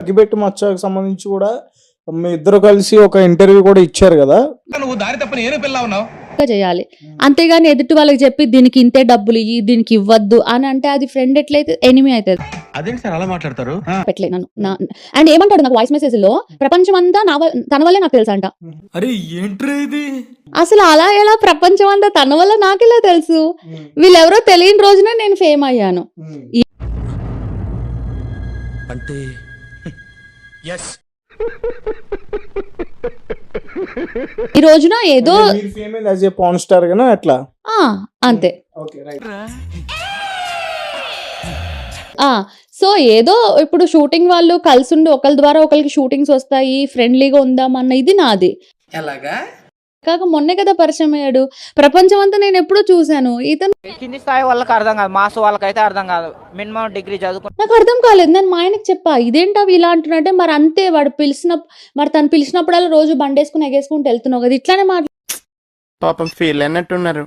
అగ్గిపెట్టి మచ్చకు సంబంధించి కూడా మీ ఇద్దరు కలిసి ఒక ఇంటర్వ్యూ కూడా ఇచ్చారు కదా. నువ్వు దారి తప్పని ఏను పిల్ల ఉన్నావు చేయాలి అంతేగాని ఎదుటి వాళ్ళకి చెప్పి దీనికి ఇంతే డబ్బులు ఇయ్యి దీనికి ఇవ్వద్దు అని అంటే అది ఫ్రెండ్ ఎట్లయితే ఎనిమి అవుతుంది. అదేంటి సార్ అలా మాట్లాడతారు? పెట్టలే నన్ను అండ్ ఏమంటాడు నాకు వాయిస్ మెసేజ్ లో ప్రపంచం అంతా తన వల్లే నాకు తెలుసు అంట. అరే ఏంట్రా ఇది? అసలు అలా ఎలా ప్రపంచం అంతా తన వల్ల నాకెలా తెలుసు? వీళ్ళెవరో తెలియని రోజున నేను ఫేమ్ అయ్యాను. అంటే ఈ రోజున ఏదో పాన్ స్టార్ గానా అట్లా అంతే. సో ఏదో ఇప్పుడు షూటింగ్ వాళ్ళు కలిసి ఉండి ఒకరి ద్వారా ఒకరికి షూటింగ్స్ వస్తాయి, ఫ్రెండ్లీగా ఉందామన్న ఇది నాది. ఎలాగా కాక మొన్నే కదా పరిచయం అయ్యాడు. ప్రపంచం అంతా నేను ఎప్పుడూ చూశాను. ఇతను కింది స్థాయి వాళ్ళకి అర్థం కాదు, మాస్ వాళ్ళకైతే అర్థం కాదు. మినిమం డిగ్రీ చదువుకుని నాకు అర్థం కాలేదు. నేను మా ఆయనకి చెప్పా ఇదేంటా ఇలా అంటున్నట్టే. మరి అంతే వాడు మరి తను పిలిచినప్పుడల్లా రోజు బండేసుకుని ఎగేసుకుంటూ వెళ్తున్నావు కదా, ఇట్లానే పాపం ఫీల్ అన్నట్టున్నారు.